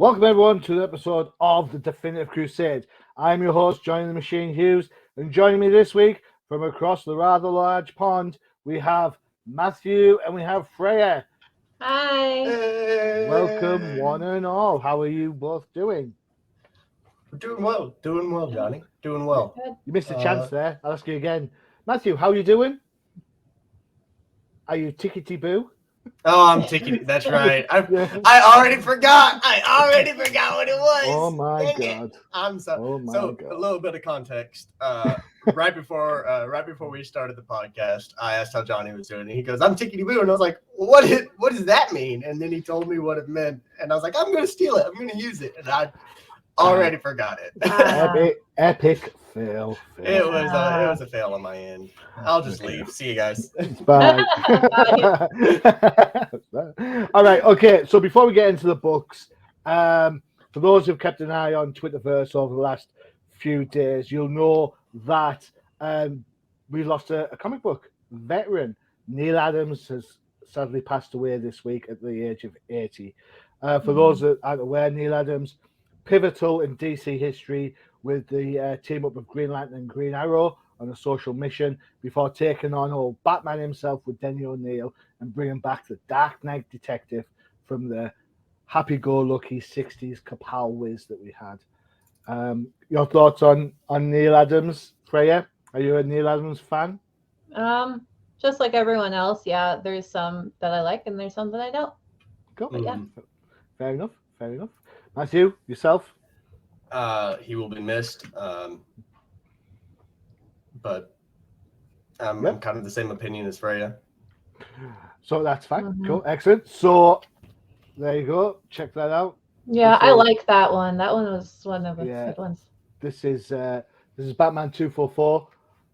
Welcome everyone to the episode of the Definitive Crusade. I'm your host, Johnny the Machine Hughes, and joining me this week from across the rather large pond, we have Matthew and we have Freya. Hi. Hey. Welcome one and all. How are you both doing? We're doing well, Johnny. Doing well. You missed a chance there. I'll ask you again. Matthew, how are you doing? Are you tickety-boo? Oh, I'm tickety. That's right. I already forgot. what it was. Oh my Dang God. It. I'm sorry. Oh my So God. a little bit of context. Right before we started the podcast, I asked how Johnny was doing, and he goes, "I'm tickety boo," and I was like, what does that mean? And then he told me what it meant, and I was like, I'm gonna steal it. I'm gonna use it, and I already forgot it. Epic fail. It was a fail on my end. I'll just leave. See you guys. Bye. All right. Okay. So before we get into the books, for those who've kept an eye on Twitterverse over the last few days, you'll know that we lost a comic book veteran. Neil Adams has sadly passed away this week at the age of 80. For those that aren't aware, Neil Adams, pivotal in DC history with the team up of Green Lantern and Green Arrow on a social mission before taking on old Batman himself with Denny O'Neil and bringing back the Dark Knight detective from the happy-go-lucky 60s Kapow whiz that we had. Your thoughts on Neil Adams, Freya? Are you a Neil Adams fan? Just like everyone else, yeah. There's some that I like and there's some that I don't. Cool. But yeah. Fair enough. Matthew, yourself? He will be missed. But I'm kind of the same opinion as Freya. So that's fine. Cool. Excellent. So there you go. Check that out. Yeah, I like that one. That one was one of the good ones. This is Batman 244,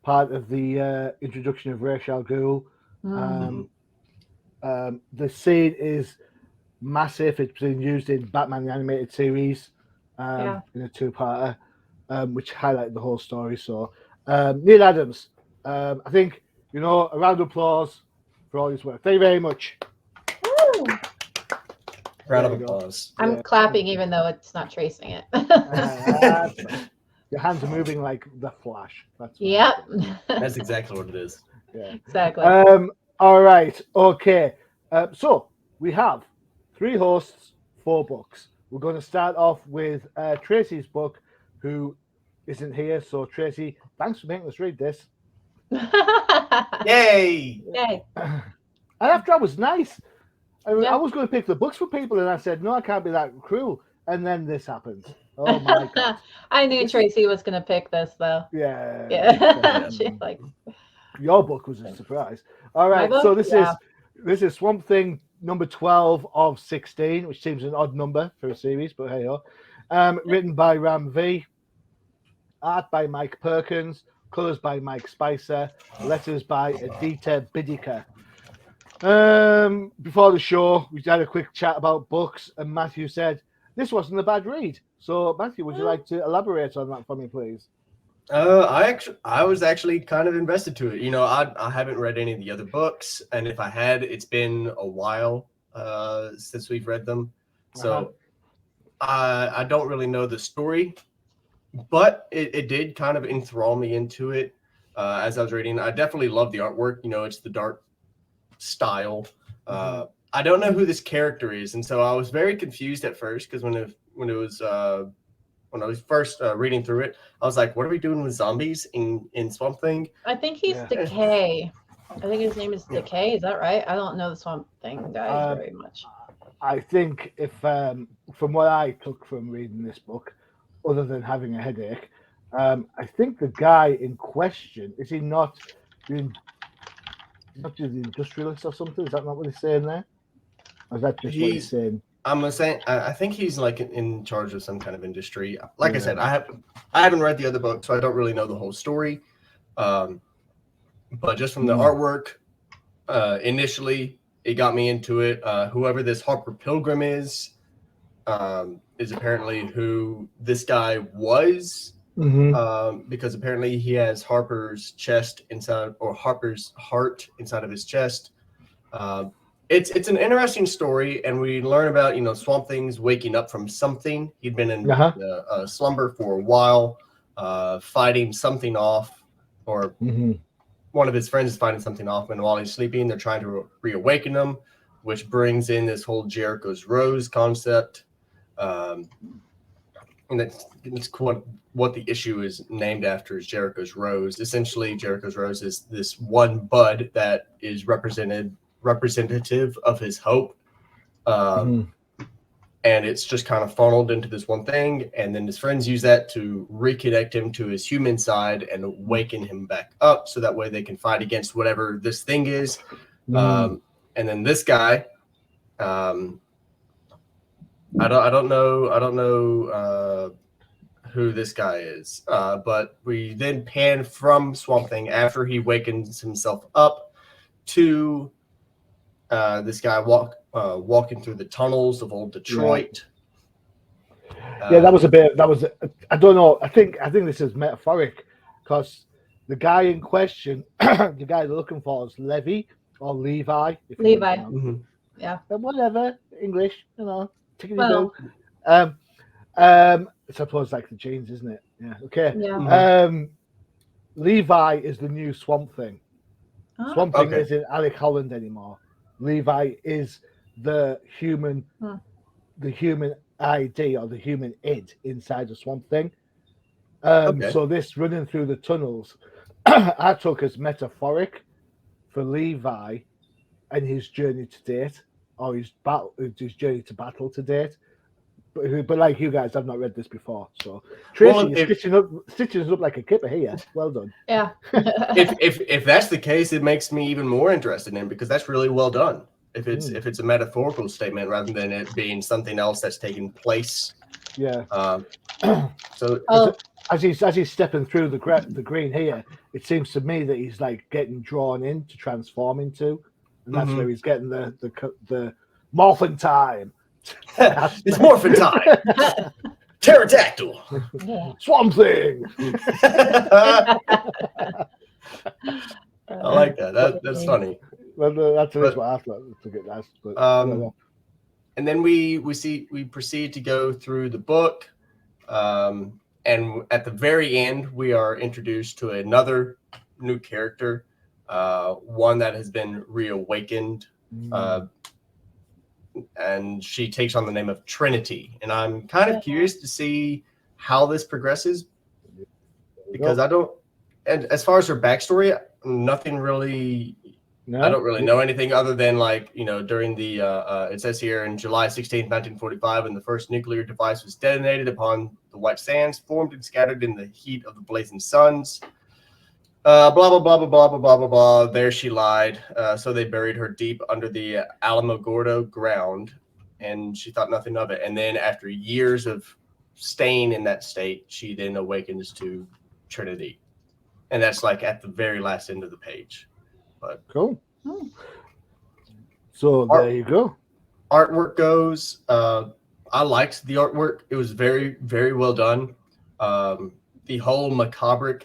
part of the introduction of Ra's al Ghul. The scene is massive. It's been used in Batman the Animated Series in a two-parter, which highlighted the whole story. So Neil Adams, I think, a round of applause for all his work. Thank you very much. Woo! Round of applause. I'm clapping even though it's not tracing it. Your hands are moving like the Flash. That's exactly what it is. Yeah. Exactly. All right. Okay. So we have 3 hosts, 4 books. We're going to start off with Tracy's book, who isn't here. So Tracy, thanks for making us read this. Yay! And after I was nice. I was going to pick the books for people, and I said, no, I can't be that cruel. And then this happened. Oh, my God. I knew Tracy was going to pick this, though. Yeah. Your book was a surprise. All right, so this is Swamp Thing number 12 of 16, which seems an odd number for a series, but hey-ho. Written by Ram V. Art by Mike Perkins. Colors by Mike Spicer. Letters by Aditya Bidikar. Before the show, we had a quick chat about books, and Matthew said this wasn't a bad read. So, Matthew, would you like to elaborate on that for me, please? I was actually kind of invested to it. I haven't read any of the other books, and if I had, it's been a while since we've read them. So I don't really know the story, but it did kind of enthrall me into it as I was reading. I definitely love the artwork. It's the dark style. I don't know who this character is, and so I was very confused at first because when I was first reading through it, I was like, what are we doing with zombies in Swamp Thing? I think he's Decay. I think his name is Decay. Is that right? I don't know the Swamp Thing guys very much. I think if from what I took from reading this book, other than having a headache, I think the guy in question, is he not the industrialist or something? Is that not what he's saying there? Or is that just what he's saying? I think he's like in charge of some kind of industry. Like I said, I haven't read the other book, so I don't really know the whole story. But just from the artwork, initially it got me into it. Whoever this Harper Pilgrim is apparently who this guy was, because apparently he has Harper's chest inside, or Harper's heart inside of his chest. it's an interesting story, and we learn about Swamp Thing's waking up from something. He'd been in a slumber for a while, fighting something off, or one of his friends is fighting something off, and while he's sleeping, they're trying to reawaken him, which brings in this whole Jericho's Rose concept. And that's what the issue is named after, is Jericho's Rose. Essentially, Jericho's Rose is this one bud that is representative of his hope. And it's just kind of funneled into this one thing, and then his friends use that to reconnect him to his human side and awaken him back up, so that way they can fight against whatever this thing is. And then this guy, I don't know who this guy is, but we then pan from Swamp Thing after he wakens himself up to this guy walking through the tunnels of old Detroit. Yeah, that was I don't know. I think this is metaphoric, because the guy in question, the guy they're looking for, is Levi or Levi. Levi. Yeah. Whatever, English, Well, I suppose like the jeans, isn't it? Yeah. Okay. Yeah. Levi is the new Swamp Thing. Oh. Swamp Thing isn't Alec Holland anymore. Levi is the human ID, or the human id inside the Swamp Thing. So this running through the tunnels, I took as metaphoric for Levi and his journey to date, or his journey to battle to date. But like you guys, I've not read this before, so Tracy, you're stitching us up like a kipper here. Well done. Yeah. if that's the case, it makes me even more interested in it, because that's really well done. If it's a metaphorical statement rather than it being something else that's taking place. Yeah. So as he's stepping through the green here, it seems to me that he's like getting drawn in to transform into, and that's where he's getting the morphin time. It's morphin time. Pterodactyl. Swamp Thing. I like that. That's funny. Well, that's what I thought to get that. But, and then we proceed to go through the book, and at the very end, we are introduced to another new character, one that has been reawakened. And she takes on the name of Trinity, and I'm kind of curious to see how this progresses, because I don't. And as far as her backstory, nothing really. No. I don't really know anything other than during the. It says here in July 16th, 1945, when the first nuclear device was detonated upon the white sands, formed and scattered in the heat of the blazing suns. Blah blah blah blah blah blah blah blah blah. There she lied. So they buried her deep under the Alamogordo ground, and she thought nothing of it. And then, after years of staying in that state, she then awakens to Trinity, and that's like at the very last end of the page. But cool. So there you go. Artwork goes. I liked the artwork. It was very very well done. The whole macabre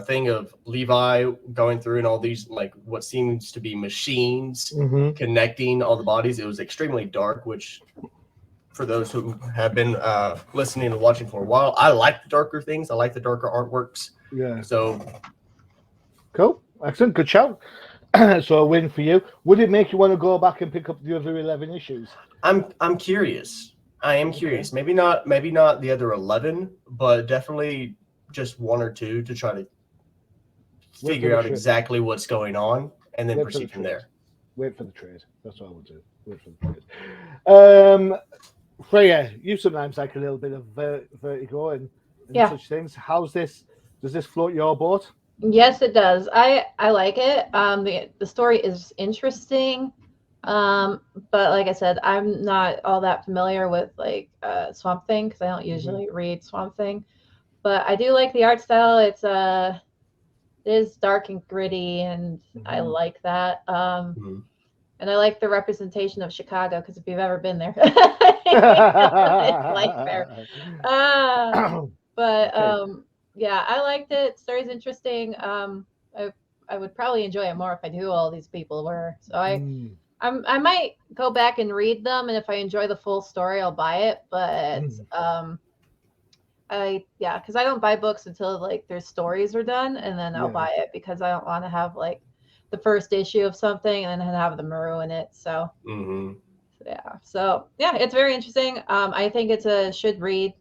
thing of Levi going through and all these what seems to be machines connecting all the bodies. It was extremely dark, which for those who have been listening and watching for a while, I like the darker things. I like the darker artworks. Yeah. So cool. Excellent. Good shout. So a win for you. Would it make you want to go back and pick up the other 11 issues? I'm curious. I am curious. Maybe not the other 11, but definitely just one or two to try to figure out exactly what's going on and then proceed from there. Wait for the trade. That's what I would do. Wait for the trade. Freya, you sometimes like a little bit of vertigo and such things. How's this? Does this float your boat? Yes, it does. I like it. The story is interesting. But like I said, I'm not all that familiar with Swamp Thing, because I don't usually read Swamp Thing. But I do like the art style. It is dark and gritty, and I like that. And I like the representation of Chicago, because if you've ever been there, it's like there. Yeah, I liked it. The story's interesting. I would probably enjoy it more if I knew who all these people were. So I might go back and read them, and if I enjoy the full story, I'll buy it. But because I don't buy books until like their stories are done, and then I'll buy it because I don't want to have like the first issue of something and then have them ruin it. So yeah, it's very interesting. I think it's a should read.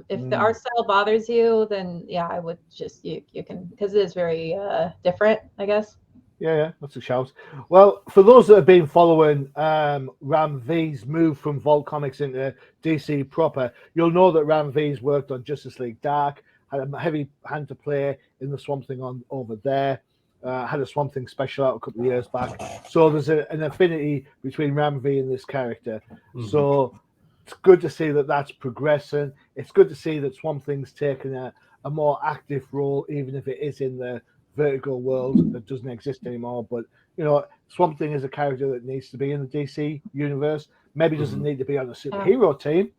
If the art style bothers you, then yeah, I would just you can, because it is very different, I guess. Yeah, that's a shout. Well, for those that have been following Ram V's move from Vault Comics into DC proper, you'll know that Ram V's worked on Justice League Dark, had a heavy hand to play in the Swamp Thing on over there, had a Swamp Thing special out a couple of years back. So there's an affinity between Ram V and this character. So it's good to see that that's progressing. It's good to see that Swamp Thing's taken a more active role, even if it is in the Vertigo world that doesn't exist anymore. But you know, Swamp Thing is a character that needs to be in the DC universe. Maybe doesn't need to be on a superhero team.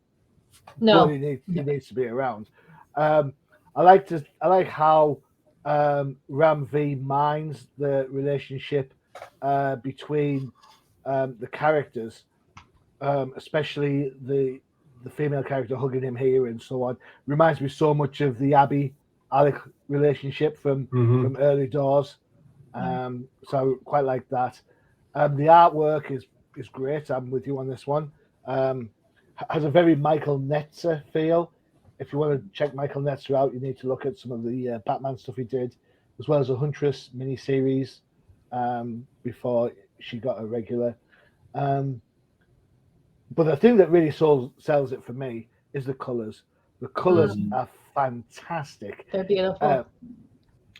No, but he needs to be around. I like how Ram V minds the relationship between the characters, especially the female character hugging him here and so on. Reminds me so much of the Abby Alec relationship from early doors. So I quite like that. The artwork is great. I'm with you on this one. Has a very Michael Netzer feel. If you want to check Michael Netzer out, you need to look at some of the Batman stuff he did, as well as a Huntress miniseries before she got a regular. But the thing that really sells it for me is the colors. The colors are fantastic. They're beautiful.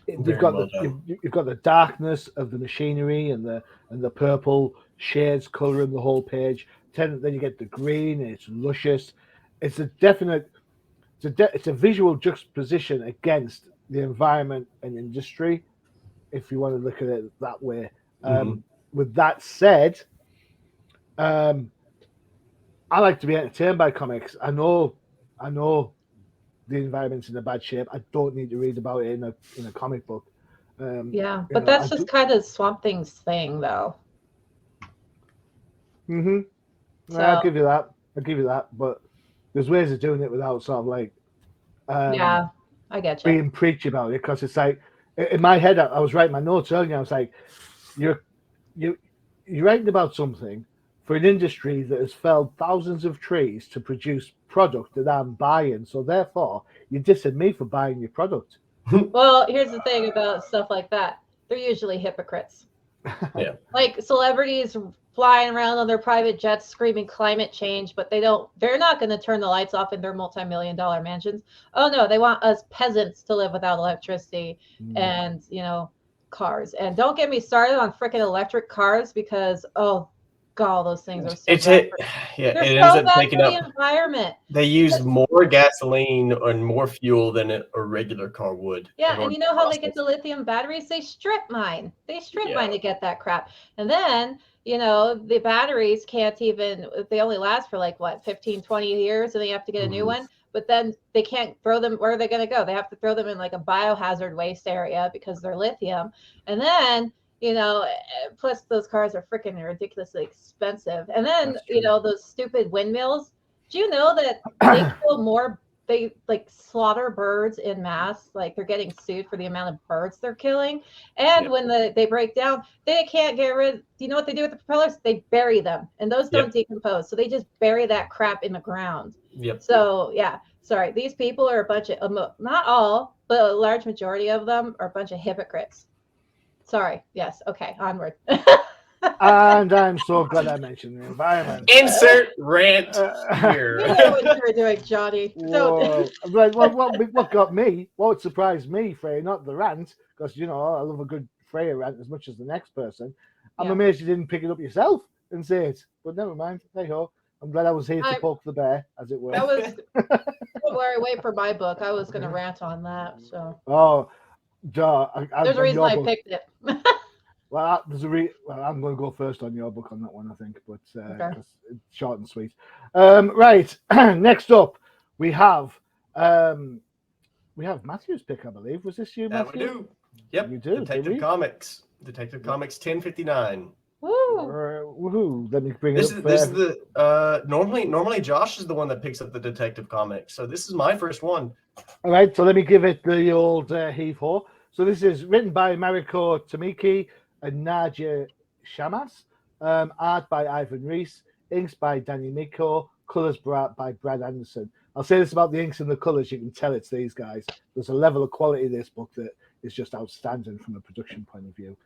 You've got the darkness of the machinery and the purple shades coloring the whole page. Then you get the green, and it's luscious. It's a definite. It's a visual juxtaposition against the environment and industry, if you want to look at it that way. With that said, I like to be entertained by comics. I know the environment's in a bad shape. I don't need to read about it in a comic book. But that's just kind of Swamp Thing's thing, though. So, I'll give you that. But there's ways of doing it without sort of like I get you. being preachy about it, because it's like in my head I was writing my notes earlier. I was like, you're writing about something for an industry that has felled thousands of trees to produce product that I'm buying. So therefore, you're dissing me for buying your product. Well, here's the thing about stuff like that. They're usually hypocrites. Yeah. Like celebrities flying around on their private jets screaming climate change, but they're not going to turn the lights off in their multi-million-dollar mansions. Oh no, they want us peasants to live without electricity and, cars. And don't get me started on freaking electric cars, because God, those things are so bad. It They're ends so up bad taking for up the environment. They use more gasoline and more fuel than a regular car would. Yeah, and you know how they get the lithium batteries? They strip mine. They strip mine to get that crap. And then, the batteries can't even, they only last for like, 15, 20 years, and they have to get a new one. But then they can't throw them. Where are they going to go? They have to throw them in like a biohazard waste area because they're lithium. And then, plus those cars are freaking ridiculously expensive. And then, those stupid windmills. Do you know that they kill more? They like slaughter birds in mass. Like they're getting sued for the amount of birds they're killing. And when they break down, they can't get rid. Do you know what they do with the propellers? They bury them, and those don't decompose. So they just bury that crap in the ground. So sorry, these people are a bunch of, not all, but a large majority of them are a bunch of hypocrites. Sorry. Yes. Okay. Onward. And I'm so glad I mentioned the environment. Insert rant here. You know what you were doing, Johnny. What got me? What surprised me, Freya, not the rant, because I love a good Freya rant as much as the next person. I'm amazed you didn't pick it up yourself and say it. But never mind. Hey ho. I'm glad I was here to poke the bear, as it were. Don't worry, wait for my book. I was going to rant on that. So. Oh, there's a reason I picked it. Well, I'm going to go first on your book on that one, I think, but it's short and sweet. Right, next up we have Matthew's pick, I believe. Was this you, Matthew? That we do. Yep. You do. Detective Comics 1059. Woo! Woohoo! Let me bring This it is up. this is the normally Josh is the one that picks up the detective comics, so this is my first one. All right, so let me give it the old heave-ho. So this is written by Mariko Tamiki and Nadia Shamas, art by Ivan Reese, inks by Danny Miko, colors by Brad Anderson. I'll say this about the inks and the colors, you can tell it's these guys. There's a level of quality in this book that is just outstanding from a production point of view.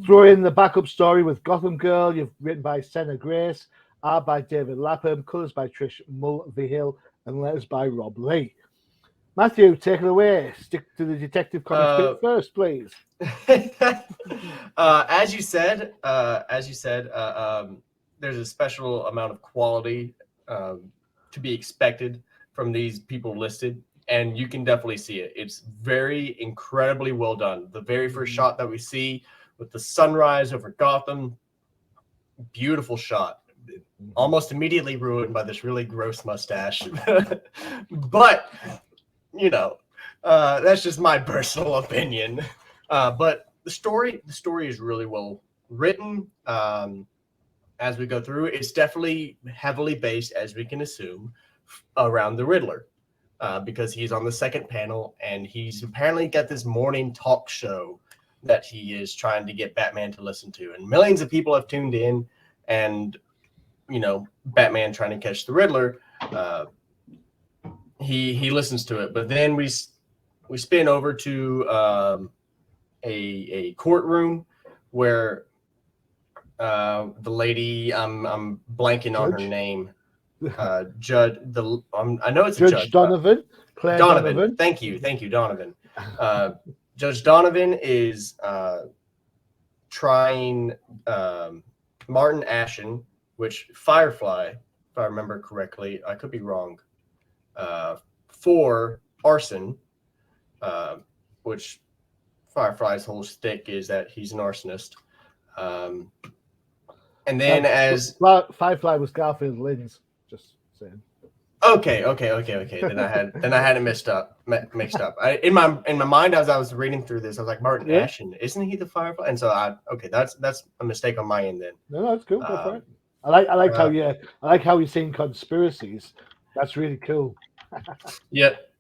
Throw in the backup story with Gotham Girl, you've written by Senna Grace, art by David Lapham, colors by Trish Mulvihill, and letters by Rob Lee. Matthew, take it away. Stick to the Detective Comics bit first, please. As you said, there's a special amount of quality to be expected from these people listed, and you can definitely see it. It's very incredibly well done. The very first shot that we see with the sunrise over Gotham, beautiful shot. Almost immediately ruined by this really gross mustache, but you know, that's just my personal opinion. But the story is really well written. As we go through, it's definitely heavily based, as we can assume, around the Riddler, because he's on the second panel and he's apparently got this morning talk show that he is trying to get Batman to listen to, and millions of people have tuned in, and you know, Batman trying to catch the Riddler. He listens to it, but then we spin over to a courtroom where the lady, I'm blanking on her name, Judge. I know it's Judge Donovan. Claire Donovan. Thank you, Donovan. Judge Donovan is trying Martin Ashen, which Firefly, if I remember correctly, I could be wrong, for arson, which Firefly's whole shtick is that he's an arsonist. And then as Firefly was Garfield Lynn's, just saying. Okay. Then I had it mixed up. In my mind, as I was reading through this, I was like, Martin Ashen, isn't he the Firefly? And so that's a mistake on my end then. No, that's cool. Go for it. I like how you're seeing conspiracies. That's really cool. Yep.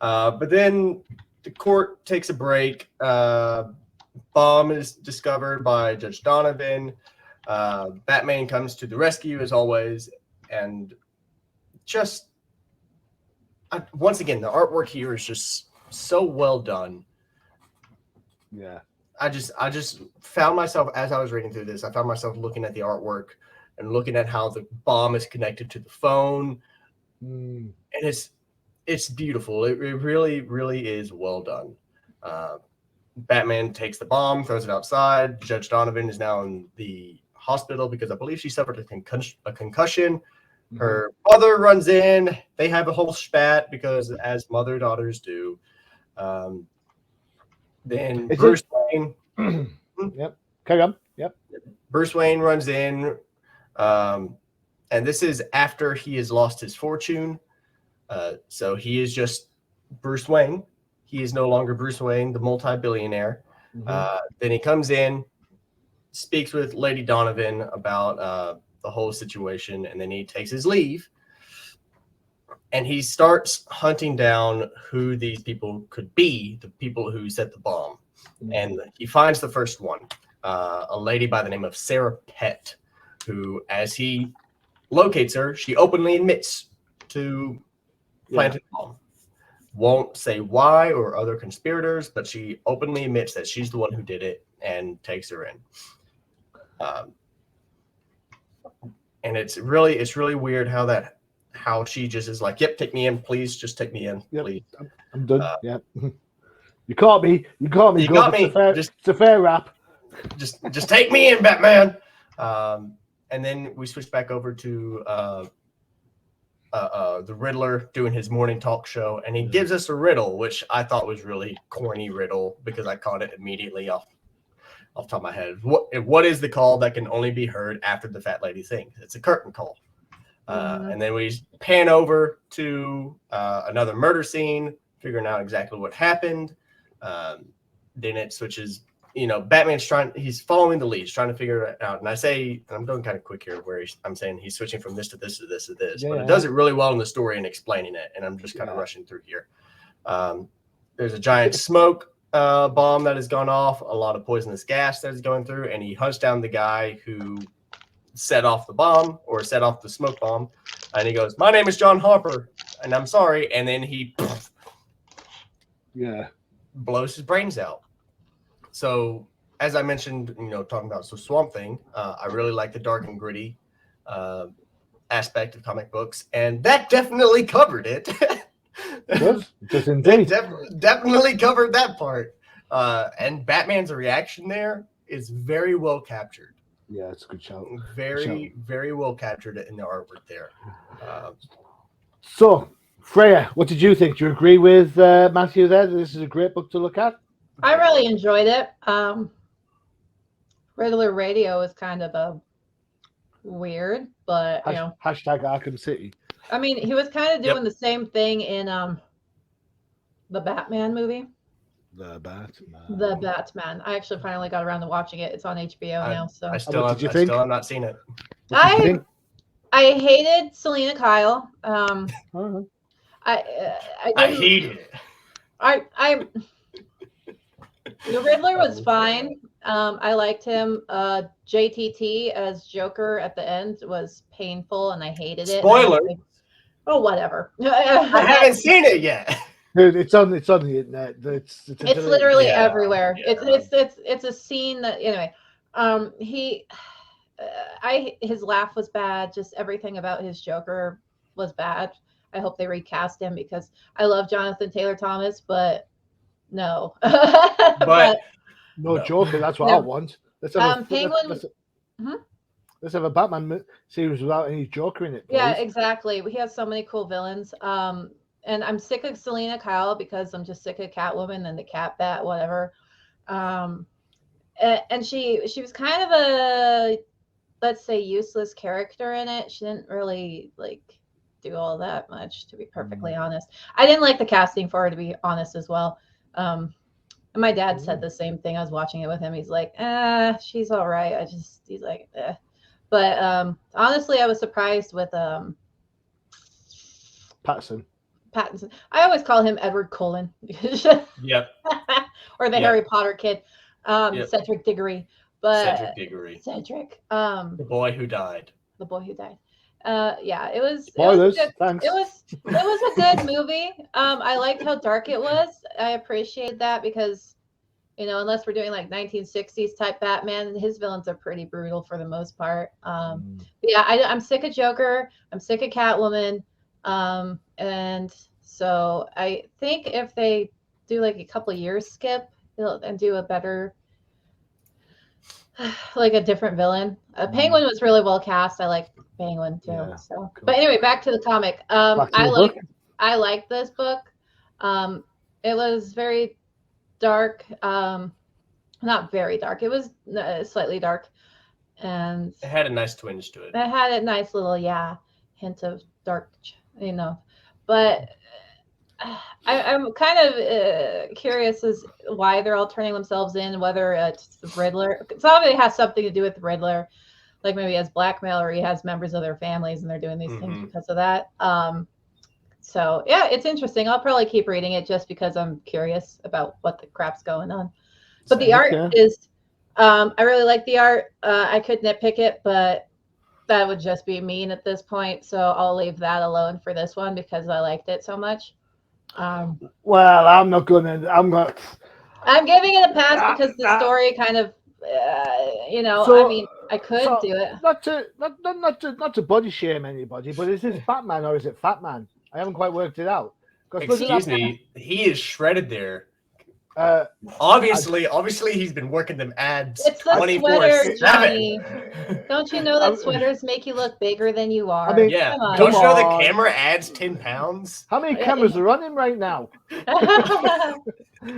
But then the court takes a break. Bomb is discovered by Judge Donovan. Batman comes to the rescue as always, and just once again, the artwork here is just so well done. Yeah. I just found myself, as I was reading through this, I found myself looking at the artwork and looking at how the bomb is connected to the phone. And it's beautiful. It really, really is well done. Batman takes the bomb, throws it outside. Judge Donovan is now in the hospital because I believe she suffered a concussion. Her mother runs in. They have a whole spat because, as mother-daughters do. Then Bruce Wayne. Yep. Carry on. Yep. Bruce Wayne runs in. And this is after he has lost his fortune. So he is just Bruce Wayne. He is no longer Bruce Wayne, the multi-billionaire. Then he comes in, speaks with Lady Donovan about the whole situation, and then he takes his leave. And he starts hunting down who these people could be, the people who set the bomb. And he finds the first one, a lady by the name of Sarah Pett, who, as he locates her, she openly admits to planting the bomb. Won't say why or other conspirators, but she openly admits that she's the one who did it and takes her in. And it's really weird how she just is like, yep, take me in, please, just take me in, please. I'm done. You caught me. You got me. It's a fair rap. Just take me in, Batman. And then we switch back over to the Riddler doing his morning talk show, and he gives us a riddle, which I thought was really corny riddle because I caught it immediately off the top of my head. What is the call that can only be heard after the fat lady sings? It's a curtain call. And then we pan over to another murder scene, figuring out exactly what happened. Then it switches, Batman's he's following the lead, he's trying to figure it out. And I'm going kind of quick here where I'm saying he's switching from this to this to this to this, but it does it really well in the story and explaining it. And I'm just kind of rushing through here. There's a giant smoke bomb that has gone off, a lot of poisonous gas that is going through, and he hunts down the guy who set off the bomb or set off the smoke bomb. And he goes, "My name is John Harper, and I'm sorry." And then he blows his brains out. So, as I mentioned, talking about Swamp Thing, I really like the dark and gritty aspect of comic books, and that definitely covered it. Just indeed. Definitely covered that part. And Batman's reaction there is very well captured. Yeah, it's a good shout. Very well captured in the artwork there. So, Freya, what did you think? Do you agree with Matthew there? This is a great book to look at? I really enjoyed it. Riddler Radio is kind of weird, but hashtag Arkham City. I mean, he was kind of doing the same thing in the Batman movie. The Batman. The Batman. I actually finally got around to watching it. It's on HBO now. So I still have not seen it. I hated Selena Kyle. I hated it. The Riddler was fine. I liked him. JTT as Joker at the end was painful, and I hated it. Spoiler. Oh, whatever. I haven't seen it yet. Dude, it's on the internet. It's literally everywhere. Yeah. It's a scene that anyway. His laugh was bad. Just everything about his Joker was bad. I hope they recast him because I love Jonathan Taylor Thomas, but no. but no Joker. That's what I want. Let's have Penguin. Let's have a Batman series without any Joker in it. Please. Yeah, exactly. We have so many cool villains. And I'm sick of Selena Kyle because I'm just sick of Catwoman and the Cat Bat, whatever. And she was kind of a, let's say, useless character in it. She didn't really do all that much, to be perfectly honest. I didn't like the casting for her, to be honest, as well. And my dad said the same thing. I was watching it with him. He's like, she's all right. He's like, eh. But honestly, I was surprised with Pattinson. I always call him Edward Cullen. Yep. Or the Harry Potter kid, Cedric Diggory. But Cedric. The boy who died. The boy who died. It was. Spoilers. It was a good movie. I liked how dark it was. I appreciate that because, unless we're doing 1960s type Batman, his villains are pretty brutal for the most part. I'm sick of Joker. I'm sick of Catwoman. And so I think if they do a couple of years skip and do a better, a different villain. Penguin was really well cast. I like Penguin too. Yeah, so, cool. But anyway, back to the comic. I like this book. It was very dark. Not very dark. It was slightly dark, and it had a nice twinge to it. It had a nice little hint of dark, But I'm kind of curious as why they're all turning themselves in, whether it's the Riddler. Some of it has something to do with the Riddler, maybe he has blackmail or he has members of their families and they're doing these things because of that. So yeah, it's interesting. I'll probably keep reading it just because I'm curious about what the crap's going on. But the art is, I really like the art. I could nitpick it, but that would just be mean at this point. So I'll leave that alone for this one because I liked it so much. Well, I'm giving it a pass because the story kind of, I could do it. Not to body shame anybody, but is this Batman or is it Fat Man? I haven't quite worked it out. Excuse me, he is shredded there. Obviously, he's been working them ads. It's the sweater, Johnny. Don't you know that sweaters make you look bigger than you are? Don't you know the camera adds 10 pounds? How many cameras are on him right now?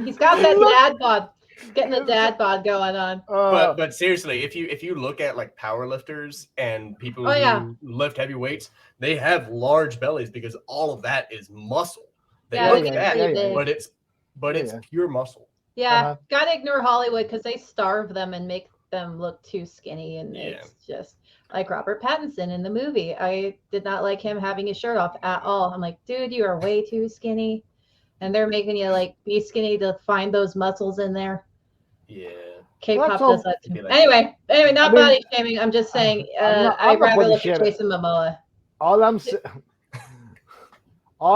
He's got that dad bod. He's getting the dad bod going on. But seriously, if you look at power lifters and people who lift heavy weights, they have large bellies because all of that is muscle. They look fat, but it's pure muscle. Yeah, gotta ignore Hollywood because they starve them and make them look too skinny, and it's just like Robert Pattinson in the movie. I did not like him having his shirt off at all. I'm like, dude, you are way too skinny, and they're making you like be skinny to find those muscles in there. Yeah. K-pop does that too. Anyway, not body shaming. I'm just saying. I'd rather look at Jason Momoa. I'm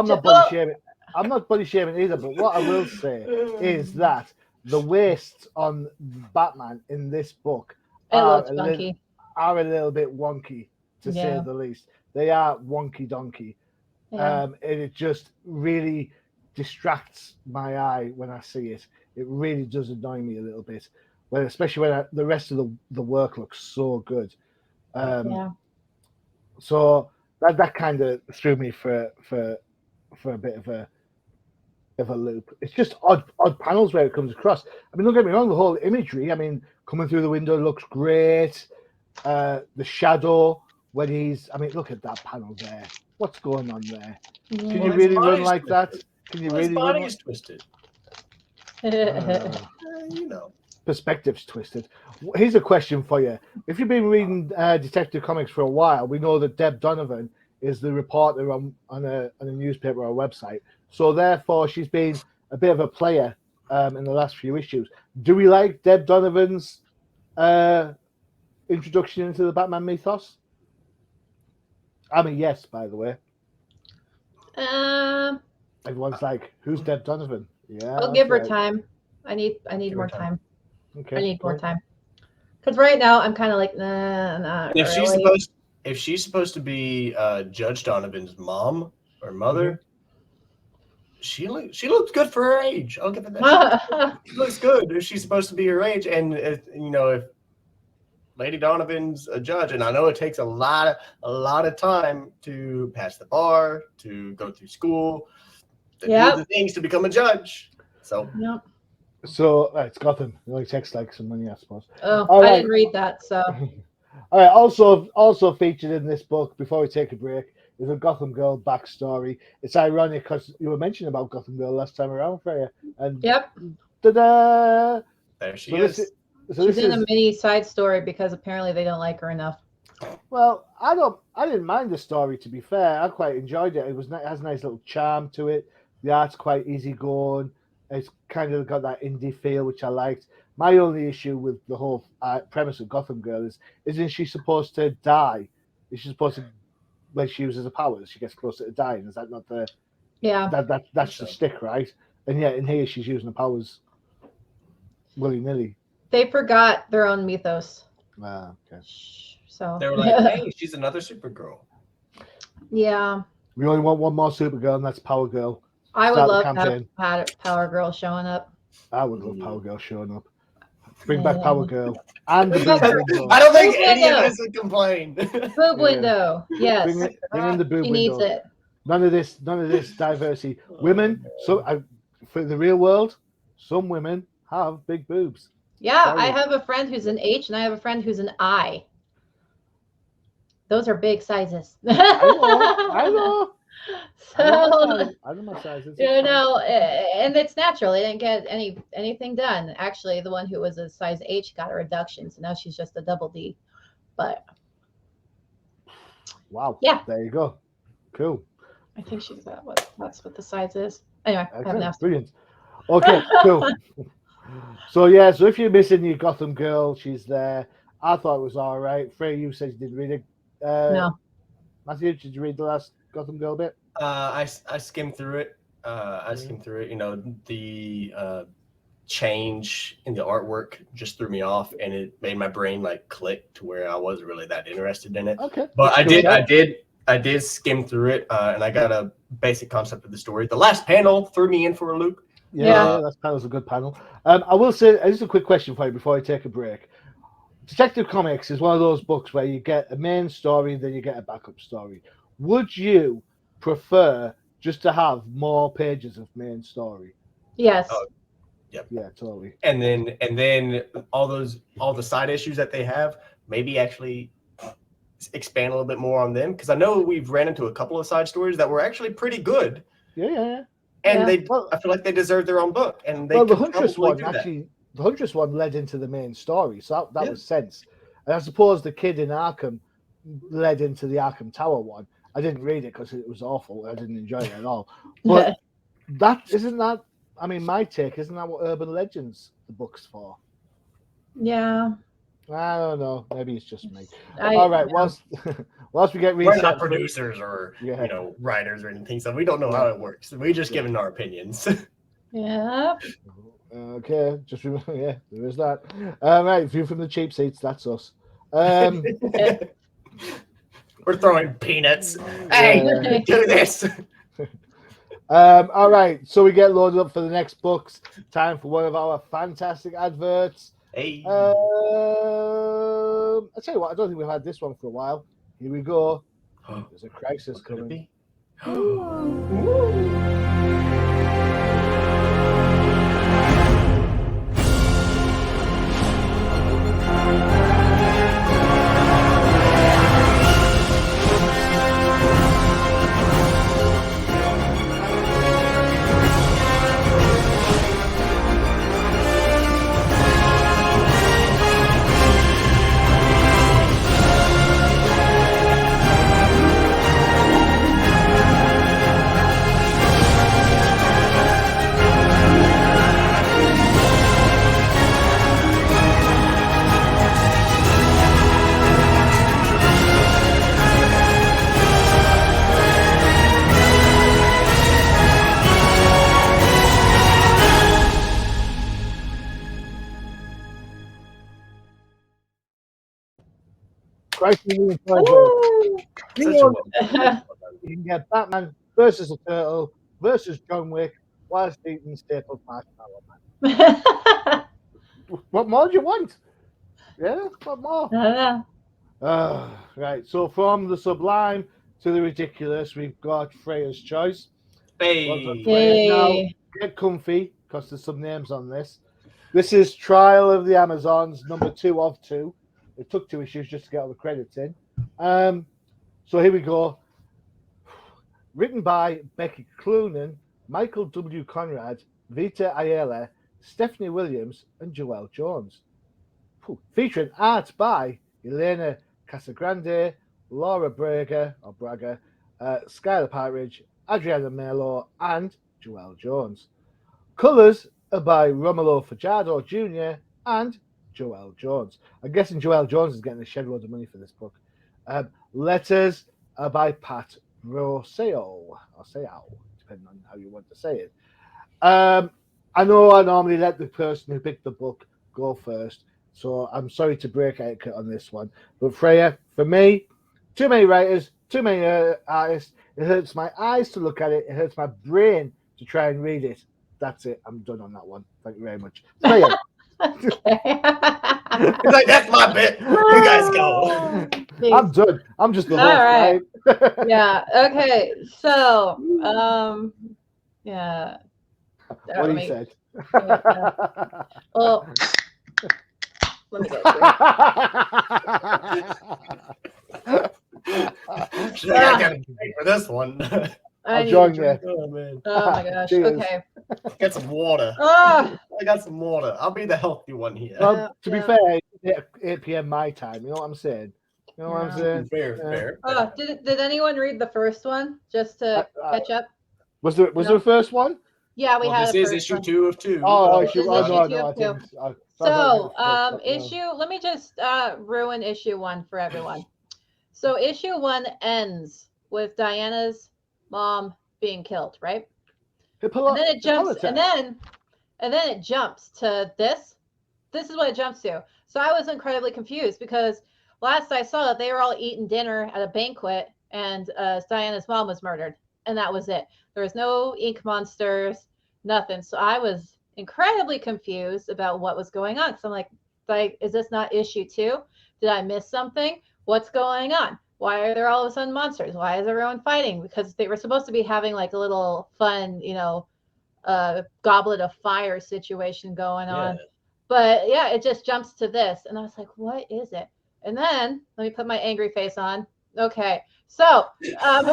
not body shaming. I'm not body shaming either. But what I will say is that the waists on Batman in this book are a little bit wonky, to say the least. They are wonky donkey. And it just really distracts my eye when I see it. It really does annoy me a little bit, especially when the rest of the work looks so good. So that kind of threw me for a bit of a loop. It's just odd panels where it comes across. I mean, don't get me wrong, the whole imagery, I mean, coming through the window looks great. The shadow when look at that panel there. What's going on there? Can you really run like that? Can you really run? His body is twisted. Perspective's twisted. Here's a question for you. If you've been reading Detective Comics for a while, we know that Deb Donovan is the reporter on a newspaper or a website. So therefore, she's been a bit of a player in the last few issues. Do we like Deb Donovan's introduction into the Batman mythos? I'm a yes, by the way. Everyone's like, "Who's Deb Donovan?" Yeah, I'll give her time. I need more time. Okay, I need more time. Because right now I'm kind of like, nah. If she's supposed to be Judge Donovan's mom or mother, she looks good for her age. I'll give it that. She looks good if she's supposed to be her age, and if Lady Donovan's a judge, and I know it takes a lot of time to pass the bar, to go through school, to do the things to become a judge. So. Yep. So it's Gotham. It only takes like some money, I suppose. Oh, I didn't read that. So. All right. Also featured in this book, before we take a break, is a Gotham Girl backstory. It's ironic because you were mentioning about Gotham Girl last time around, Freya. And ta-da! There she is. She's in a mini side story because apparently they don't like her enough. Well, I didn't mind the story, to be fair. I quite enjoyed it. It has a nice little charm to it. The art's quite easygoing. It's kind of got that indie feel, which I liked. My only issue with the whole premise of Gotham Girl isn't she supposed to die? Is she supposed to, when she uses her powers, she gets closer to dying? Is that not the... Yeah. That's the stick, right? And yet in here she's using her powers willy-nilly. They forgot their own mythos. Okay. So they were like, hey, she's another Supergirl. Yeah. We only want one more Supergirl, and that's Power Girl. I would love to have Power Girl showing up. I would love Power Girl showing up. Bring back Power Girl. And the boob window. I don't think any of us would complain. Boob window. Yes. Bring in the boob window. She needs it. None of this diversity. Women, for the real world, some women have big boobs. Yeah, I have a friend who's an H and I have a friend who's an I. Those are big sizes. I know. So, I know my sizes. And it's natural. They didn't get anything done. Actually, the one who was a size H got a reduction, so now she's just a double D. But wow. Yeah. There you go. Cool. I think she's that's what the size is. Anyway, I haven't asked. Brilliant. Okay, cool. So if you're missing your Gotham Girl, she's there. I thought it was all right. Frey, you said you didn't read it. No. Matthew, did you read the last Gotham Girl bit? I skimmed through it. The change in the artwork just threw me off, and it made my brain like click to where I wasn't really that interested in it. Okay. But I did skim through it, and I got a basic concept of the story. The last panel threw me in for a loop. Yeah, that panel's a good panel. I will say, just a quick question for you before I take a break. Detective Comics is one of those books where you get a main story, then you get a backup story. Would you prefer just to have more pages of main story? Yes. Yep. Yeah, totally. And then all the side issues that they have, maybe actually expand a little bit more on them, because I know we've ran into a couple of side stories that were actually pretty good. Yeah. And Yeah. I feel like they deserve their own book. And they Well, the could Huntress probably one do that. actually, the Huntress one led into the main story, so that Yeah. was sense. And I suppose the kid in Arkham led into the Arkham Tower one. I didn't read it because it was awful. I didn't enjoy it at all. But isn't that. I mean, my take isn't that what Urban Legends the book's for? Yeah. I don't know. Maybe it's just me. I- All right. yeah. Whilst we get We're reset, not producers or Yeah. writers or anything, so we don't know how it works. We just giving our opinions. Yeah. Okay, just remember, yeah, there is that. Right, view from the cheap seats. That's us. We're throwing peanuts. Hey, do this. All right, so we get loaded up for the next books. Time for one of our fantastic adverts. Hey. I tell you what, I don't think we've had this one for a while. Here we go. There's a crisis What could it coming. be? Crisis in Freyja. Woo! Such a well- You can get Batman versus a turtle versus John Wick whilst eating staple marshmallow man. What more do you want? Yeah, what more? Right, so from the sublime to the ridiculous, we've got Freya's choice. Hey. Now, get comfy because there's some names on this. This is Trial of the Amazons, number 2 of 2. It took 2 issues just to get all the credits in. So here we go. Written by Becky Cloonan, Michael W. Conrad, Vita Ayala, Stephanie Williams, and Joelle Jones. Featuring art by Elena Casagrande, Laura Braga, Skylar Partridge, Adriana Melo, and Joelle Jones. Colours are by Romulo Fajardo Jr. and Joelle Jones. I'm guessing Joelle Jones is getting a shed load of money for this book. Letters are by Pat Rosseo, or Seao, depending on how you want to say it. I know I normally let the person who picked the book go first, so I'm sorry to break etiquette on this one. But Freya, for me, too many writers, too many artists. It hurts my eyes to look at it. It hurts my brain to try and read it. That's it. I'm done on that one. Thank you very much. Freya. He's like, that's my bit. You guys go. I'm done. I'm just the All host, right. right? Yeah. Okay. So, yeah. What he said. Well, let me go. I gotta pay for this one. I'll join you. Oh man. Oh my gosh. Cheers. Okay. Get some water. Oh, I got some water. I'll be the healthy one here. Well, to be Yeah. fair, it's 8 p.m. my time. You know what I'm saying? You know what I'm Yeah. saying? Fair, Yeah. fair. oh, did anyone read the first one just to catch up? Was there a first one? Yeah, we Well, had this a is first issue one. 2 of 2. Oh, This issue. is Oh, issue no, two no, I of two. didn't. So, No. let me just ruin issue 1 for everyone. So, issue 1 ends with Diana's mom being killed, right? And then it jumps, and then it jumps to this. This is what it jumps to. So I was incredibly confused because last I saw that they were all eating dinner at a banquet, and Diana's mom was murdered, and that was it. There was no ink monsters, nothing. So I was incredibly confused about what was going on. So I'm like, is this not issue 2? Did I miss something? What's going on? Why are there all of a sudden monsters? Why is everyone fighting? Because they were supposed to be having like a little fun, goblet of fire situation going on. But yeah, it just jumps to this. And I was like, what is it? And then let me put my angry face on. Okay. So, Hang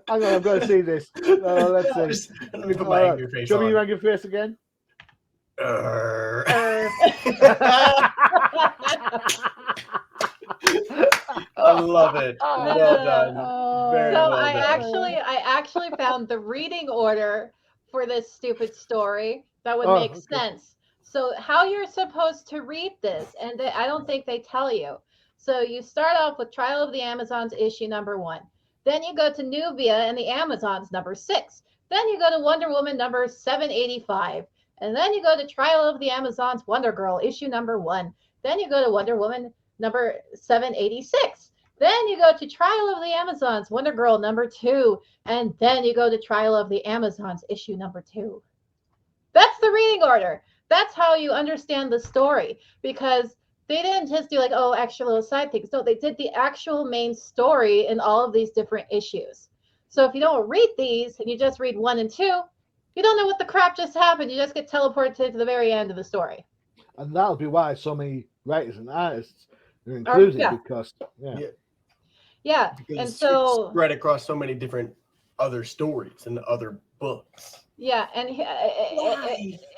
on, I've got to see this. Let's see. Let me put my angry face show me your on. angry face again. I love it. Well done. Very So well I done. actually found the reading order for this stupid story that would make sense. So how you're supposed to read this, and I don't think they tell you. So you start off with Trial of the Amazons issue number 1. Then you go to Nubia and the Amazons number 6. Then you go to Wonder Woman number 785. And then you go to Trial of the Amazons Wonder Girl issue number 1. Then you go to Wonder Woman number 786. Then you go to Trial of the Amazons Wonder Girl number 2. And then you go to Trial of the Amazons issue number 2. That's the reading order. That's how you understand the story, because they didn't just do like, oh, extra little side things. No, they did the actual main story in all of these different issues. So if you don't read these and you just read 1 and 2, you don't know what the crap just happened. You just get teleported to the very end of the story. And that'll be why so many writers and artists are included, because because and so it's spread across so many different other stories and other books. Yeah, and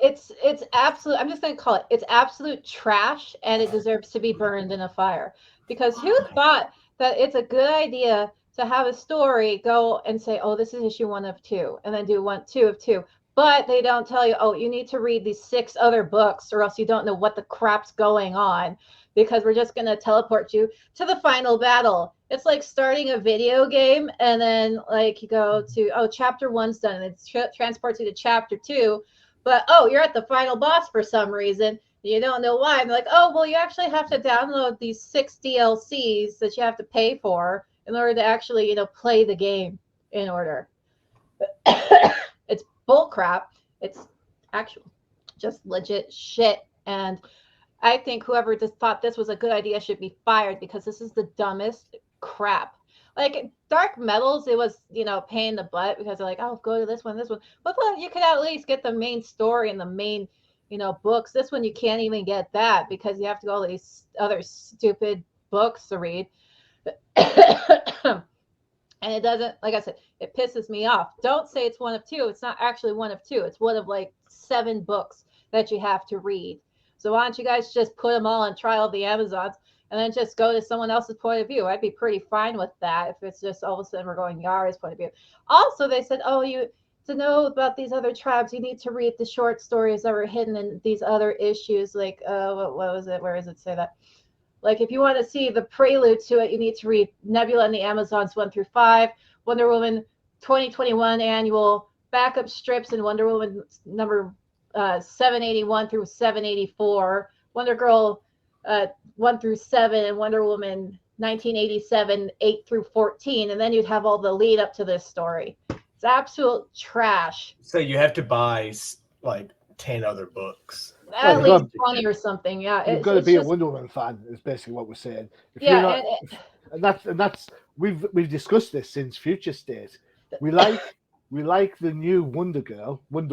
it's absolute. I'm just going to call it. It's absolute trash, and it deserves to be burned in a fire. Because who thought that it's a good idea to have a story go and say, "Oh, this is issue 1 of 2," and then do 2 of 2. But they don't tell you, "Oh, you need to read these 6 other books, or else you don't know what the crap's going on." Because we're just going to teleport you to the final battle. It's like starting a video game, and then like you go to, chapter 1's done, and it transports you to chapter 2. But you're at the final boss for some reason. You don't know why. And they're like, oh, well, you actually have to download these 6 DLCs that you have to pay for in order to actually, play the game in order. It's bull crap. It's actual, just legit shit. And I think whoever just thought this was a good idea should be fired, because this is the dumbest crap. Like Dark Metals, it was, pain in the butt, because they're like, oh, go to this one. But you could at least get the main story and the main, books. This one, you can't even get that, because you have to go all these other stupid books to read. And it doesn't, like I said, it pisses me off. Don't say it's 1 of 2. It's not actually 1 of 2. It's 1 of like 7 books that you have to read. So why don't you guys just put them all on Trial of the Amazons and then just go to someone else's point of view? I'd be pretty fine with that if it's just all of a sudden we're going Yara's point of view. Also, they said, to know about these other tribes, you need to read the short stories that were hidden in these other issues. Like, what was it? Where does it say that? Like, if you want to see the prelude to it, you need to read Nebula and the Amazons 1 through 5, Wonder Woman 2021 annual backup strips, and Wonder Woman number 781 through 784, Wonder Girl 1 through 7, and Wonder Woman 1987 8 through 14, and then you'd have all the lead up to this story. It's absolute trash. So you have to buy like 10 other books. At least 20 or something. Yeah, you've got to be a Wonder Woman fan. Is basically what we're saying. If you're not, and that's we've discussed this since Future State. We like the new Wonder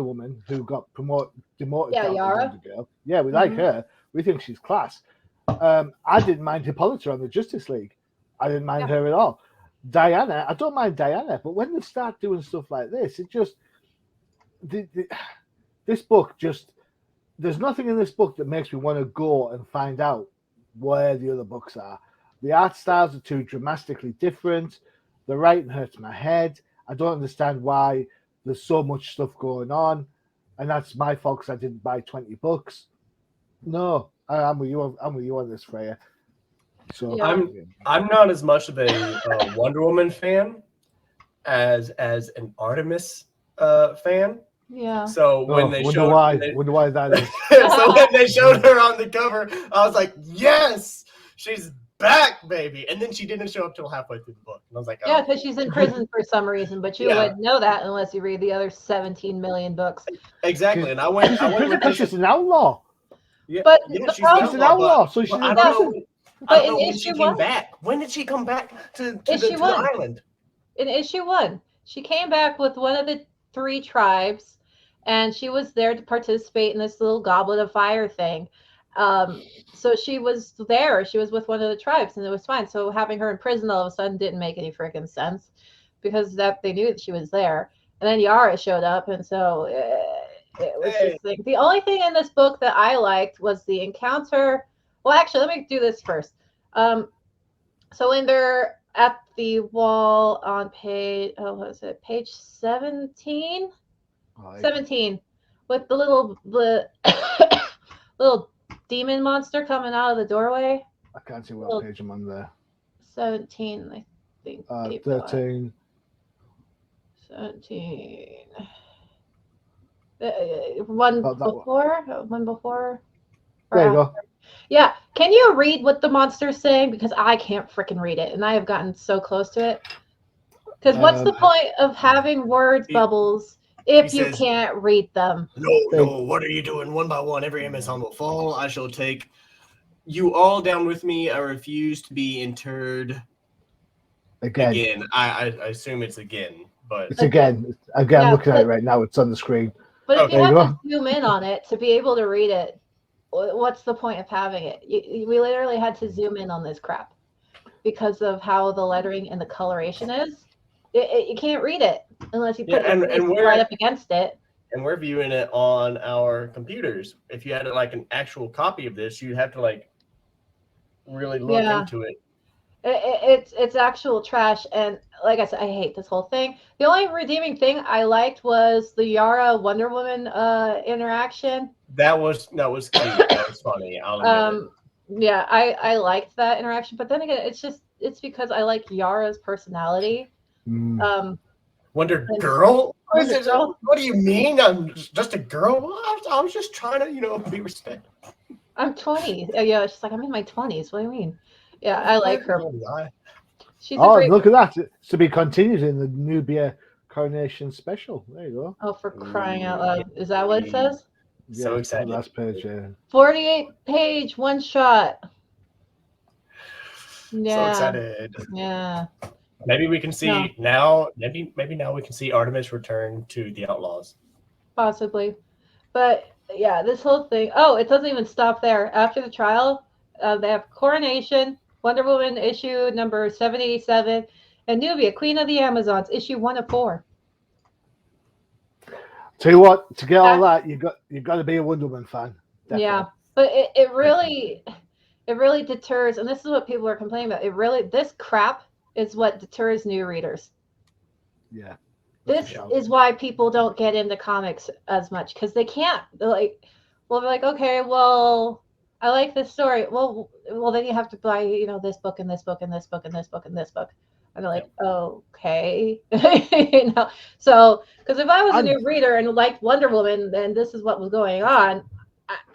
Woman, who got demoted. Yeah, Yara. Wonder Girl. Yeah, we like her. We think she's class. I didn't mind Hippolyta on the Justice League. I didn't mind her at all. Diana, I don't mind Diana, but when they start doing stuff like this, it just this book just. There's nothing in this book that makes me want to go and find out where the other books are. The art styles are too dramatically different. The writing hurts my head. I don't understand why there's so much stuff going on. And that's my fault because I didn't buy 20 books. No, I'm with you. I'm with you on this, Freya. So I'm not as much of a Wonder Woman fan as an Artemis fan. Yeah. So when they wonder why that is. So when they showed her on the cover, I was like, yes, she's back, baby. And then she didn't show up till halfway through the book. And I was like, yeah, because she's in prison for some reason, but you wouldn't know that unless you read the other 17 million books. Exactly. And I went because she's an outlaw. Yeah, but she's an outlaw, so she's in prison. I don't know when she came back. When did she come back to the island? In issue 1, she came back with one of the 3 tribes, and she was there to participate in this little Goblet of Fire thing. So she was there. She was with one of the tribes, and it was fine. So having her in prison all of a sudden didn't make any freaking sense because that they knew that she was there. And then Yara showed up, and so it was just like the only thing in this book that I liked was the encounter. Well, actually, let me do this first. So when they're at the wall on page, what is it? Page 17? 17, with the little little demon monster coming out of the doorway. I can't see what page I'm on there. 17, I think. 13. 17. One before. There you go. Yeah. Can you read what the monster's saying? Because I can't freaking read it, and I have gotten so close to it. Because what's the point of having word bubbles if you can't read them? No, what are you doing? One by one, every Amazon will fall. I shall take you all down with me. I refuse to be interred again. I assume it's again, but it's again. Again, I'm looking at it right now. It's on the screen. But if you have to zoom in on it to be able to read it, what's the point of having it? We literally had to zoom in on this crap because of how the lettering and the coloration is. You can't read it unless you put it right up against it. And we're viewing it on our computers. If you had like an actual copy of this, you'd have to like really look into it. It's actual trash, and like I said, I hate this whole thing. The only redeeming thing I liked was the Yara Wonder Woman interaction. That was cute. That was funny. I'll admit it. Yeah, I liked that interaction, but then again, it's because I like Yara's personality. Wonder Girl? What do you mean? I'm just a girl? I was just trying to, be respectful. I'm 20. Yeah, she's like, I'm in my 20s. What do you mean? Yeah, I like her. She's look at that. It's to be continued in the Nubia Coronation Special. There you go. Oh, for crying out loud. Is that what it says? Yeah, so excited. Last page, 48-page one shot. Yeah. So excited. Yeah. Maybe we can see now. Maybe now we can see Artemis return to the Outlaws. Possibly, but yeah, this whole thing. Oh, it doesn't even stop there. After the trial, they have Coronation, Wonder Woman issue number 787, and Nubia, Queen of the Amazons, issue 1 of 4. Tell you what, to get all that, you've got to be a Wonder Woman fan. Definitely. Yeah, but it really deters, and this is what people are complaining about. This crap is what deters new readers. Yeah. This is why people don't get into comics as much, because they can't. They're like, okay, well, I like this story. Well, then you have to buy, this book and this book and this book and this book and this book. And they're like, okay, So, because if I was a new reader and liked Wonder Woman, then this is what was going on.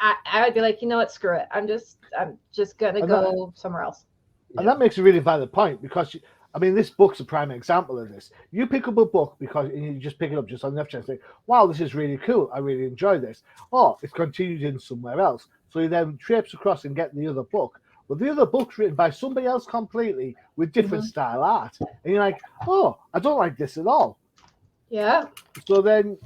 I would be like, you know what, screw it. I'm just gonna go somewhere else. And that makes a really valid point, because this book's a prime example of this. You pick up a book because you just pick it up just on the off chance, think, wow, this is really cool. I really enjoy this. Or it's continued in somewhere else. So you then traipse across and get the other book. Well, the other book's written by somebody else completely with different style art. And you're like, oh, I don't like this at all. Yeah. So then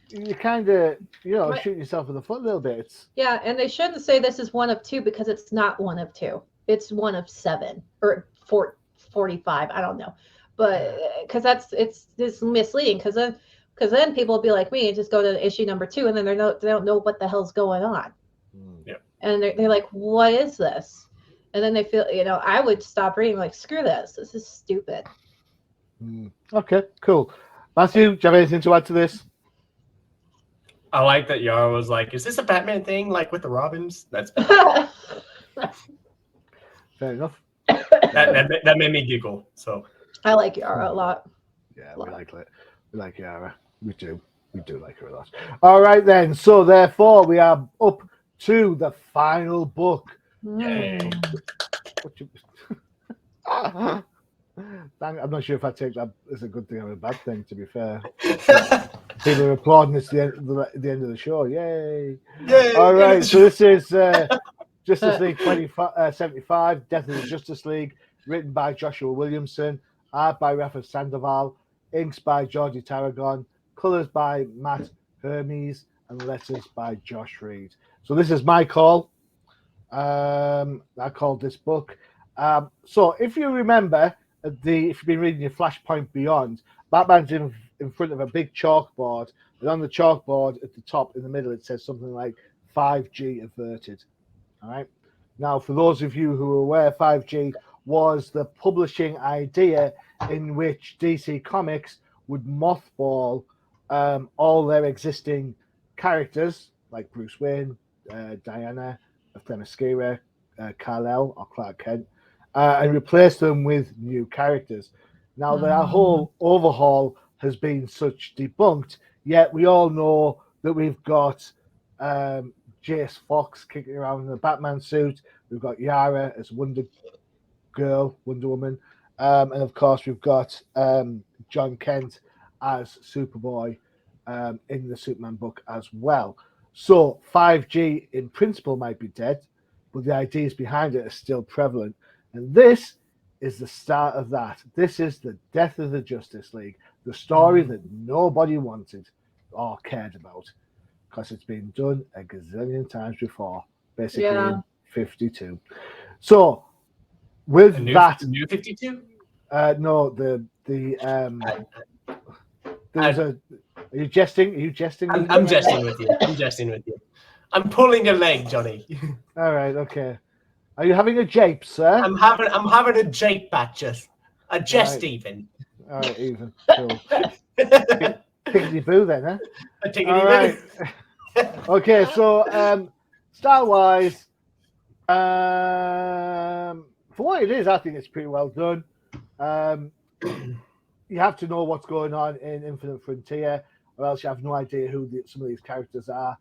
you kind of, shoot yourself in the foot a little bit. Yeah, and they shouldn't say this is 1 of 2, because it's not 1 of 2. It's 1 of 7 or 45. I don't know, but because it's misleading. Because then people will be like me and just go to issue number 2, and then they don't know what the hell's going on. Yeah. And they're like, what is this? And then they feel, I would stop reading, like, screw this. This is stupid. Okay, cool. Matthew, do you have anything to add to this? I like that Yara was like, is this a Batman thing, like with the Robins? That's fair enough. That made me giggle. So I like Yara a lot. Yeah, we like Yara. We do like her a lot. All right then. So therefore, we are up to the final book. Yay. I'm not sure if I take that as a good thing or a bad thing, to be fair. People are applauding us at the end of the show. Yay. All right, so this is Justice League 75, Death of the Justice League, written by Joshua Williamson, art by Rafa Sandoval, inks by Georgie Tarragon, colors by Matt Hermes, and letters by Josh Reed. So this is my call. I called this book. So if you remember, if you've been reading your Flashpoint Beyond, Batman's in front of a big chalkboard, and on the chalkboard at the top in the middle it says something like 5G averted. All right. Now, for those of you who are aware, 5G was the publishing idea in which DC Comics would mothball all their existing characters, like Bruce Wayne, Diana, Themyscira, Kal-El, or Clark Kent, and replace them with new characters. Now, their whole overhaul has been such debunked, yet we all know that we've got Jace Fox kicking around in a Batman suit. We've got Yara as Wonder Woman. And of course, we've got John Kent as Superboy in the Superman book as well. So 5G in principle might be dead, but the ideas behind it are still prevalent. And this is the start of that. This is the death of the Justice League, the story that nobody wanted or cared about, because it's been done a gazillion times before, basically in 52. So with that, new 52. No, there's a. Are you jesting? Are you jesting? I'm jesting with you. I'm jesting with you. I'm pulling a leg, Johnny. All right. Okay. Are you having a jape, sir? I'm having a jape batches. A jest Right. even. All right, even. Cool. Piggly boo then, huh? A tickety All right. Okay, so style-wise, for what it is, I think it's pretty well done. You have to know what's going on in Infinite Frontier, or else you have no idea who some of these characters are.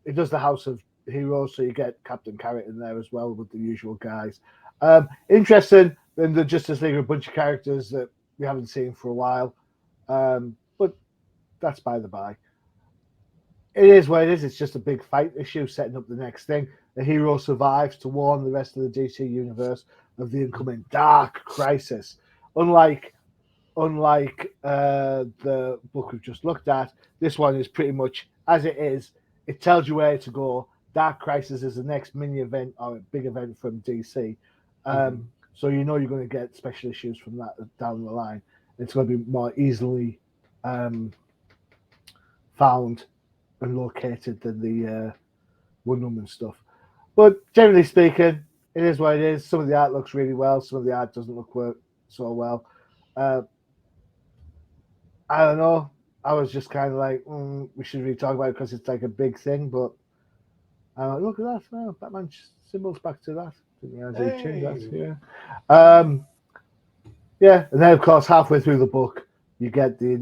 It does the House of Heroes, so you get Captain Carrot in there as well with the usual guys. Interesting, in the Justice League are a bunch of characters that we haven't seen for a while, but that's by the by. It is what it is. It's just a big fight issue setting up the next thing. The hero survives to warn the rest of the DC universe of the incoming dark crisis. Unlike the book we've just looked at, this one is pretty much as it is. It tells you where to go. Dark Crisis is the next mini event or a big event from DC. So you know you're going to get special issues from that down the line. It's going to be more easily found and located than the Wonder Woman stuff. But generally speaking, it is what it is. Some of the art looks really well. Some of the art doesn't look so well. I don't know. I was just kind of like, we should really talk about it because it's like a big thing. But look at that. Oh, Batman symbols back to that. Yeah. Yeah. And then, of course, halfway through the book, you get the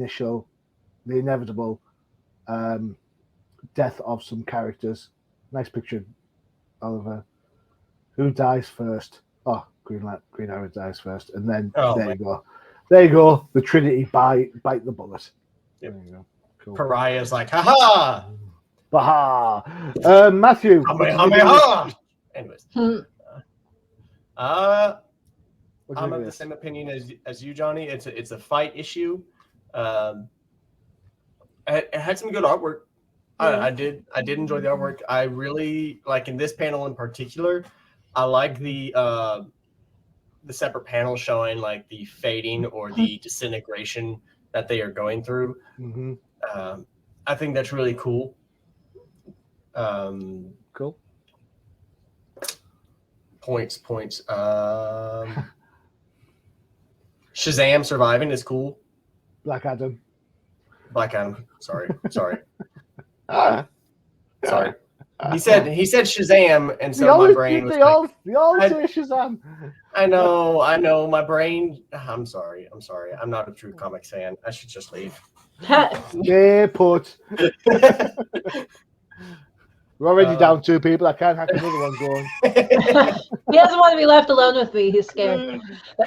inevitable death of some characters. Nice picture, Oliver. Who dies first? Oh, Green Arrow dies first. And then there you go. There you go. The Trinity bite the bullet. Yep. There you go. Cool. Pariah's like, ha-ha! Baha! Matthew. Anyways. I'm of the same opinion as you, Johnny. It's a fight issue. It had some good artwork. I did enjoy the artwork. I really like in this panel in particular. I like the separate panel showing like the fading or the disintegration that they are going through. Mm-hmm. I think that's really cool. Cool. Points. Shazam surviving is cool. Black Adam. Sorry. Sorry. He said Shazam, and so my brain was they all say Shazam. I know. My brain. I'm sorry. I'm not a true comics fan. I should just leave. Yeah, put. We're already down 2 people. I can't have another one going. He doesn't want to be left alone with me. He's scared.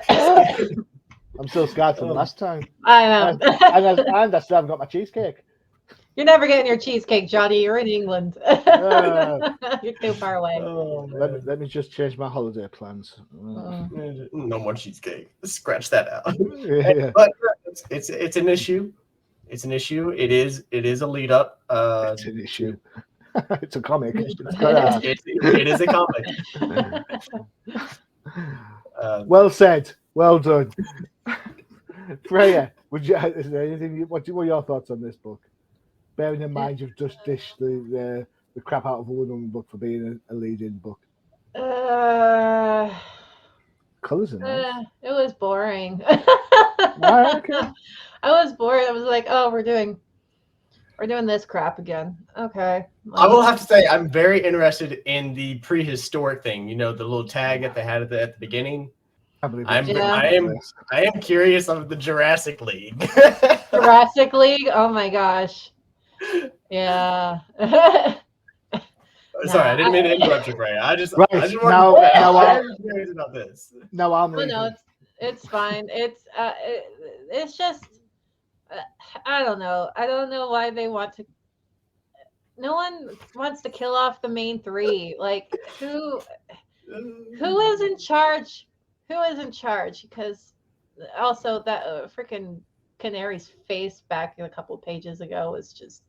I'm still scared from last time. I know. And I still haven't got my cheesecake. You're never getting your cheesecake, Johnny. You're in England. You're too far away. Let me just change my holiday plans. No more cheesecake. Scratch that out. Yeah. But it's an issue. It's an issue. It is a lead up. It's an issue. It's a comic. It's got it is a comic. Well said. Well done. Freya, is there anything? What were your thoughts on this book? Bearing in mind you've just dished the crap out of a Wonder Woman book for being a lead-in book. Colors are nice. It was boring. Okay. I was bored. I was like, oh, we're doing this crap again. Okay. I will have to say I'm very interested in the prehistoric thing. You know, the little tag that they had at the beginning. I am curious of the Jurassic League. Jurassic League? Oh my gosh. Yeah. Sorry, I didn't mean to interrupt you, Freya. I just now I'm curious about this. No, I'm leaving. No, it's fine. It's just I don't know. I don't know why they want to. No one wants to kill off the main three. Like who is in charge? Who is in charge? Because also that freaking Canary's face back a couple pages ago was just.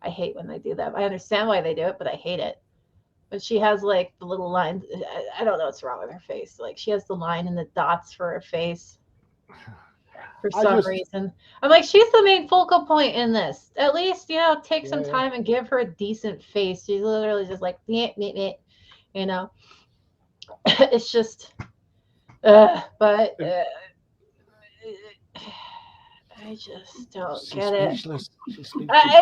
I hate when they do that. I understand why they do it, but I hate it. But she has like the little line. I don't know what's wrong with her face. Like she has the line and the dots for her face for some reason. I'm like, she's the main focal point in this. At least, take some time and give her a decent face. She's literally just like, meh, meh, meh, It's just, but I just don't get it.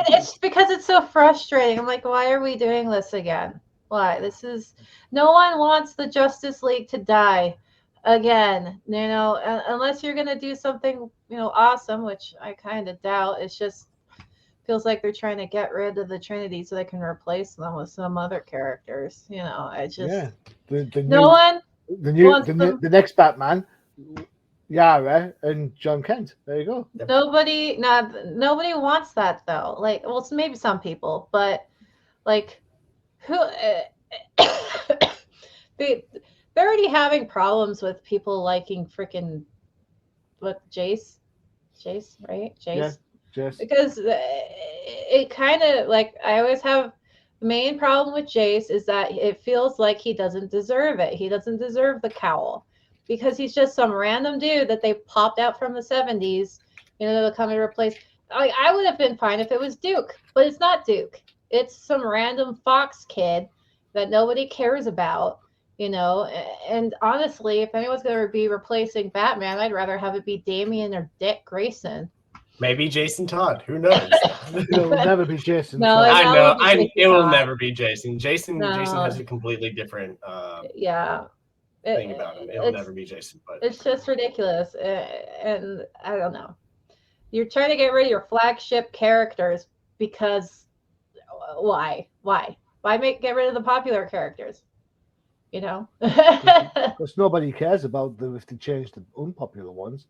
It's because it's so frustrating. I'm like, why are we doing this again? Why? No one wants the Justice League to die again, unless you're going to do something, awesome, which I kind of doubt. It's just feels like they're trying to get rid of the Trinity so they can replace them with some other characters. The next Batman, Yara and John Kent. There you go. Nobody wants that though. Like, well, maybe some people, but like, who? They're already having problems with people liking freaking Jace, right? Jace. Yeah, Jace. Because it kind of like I always have. The main problem with Jace is that it feels like he doesn't deserve it. He doesn't deserve the cowl. Because he's just some random dude that they popped out from the 70s, to come and replace. Like, I would have been fine if it was Duke, but it's not Duke. It's some random Fox kid that nobody cares about, And honestly, if anyone's going to be replacing Batman, I'd rather have it be Damian or Dick Grayson. Maybe Jason Todd. Who knows? It will never be Jason. No, I know. It will never be Jason. Jason has a completely different. Thing about him. It'll never be Jason, but it's just ridiculous. And I don't know. You're trying to get rid of your flagship characters because why? Get rid of the popular characters? Because nobody cares about them if they change the unpopular ones.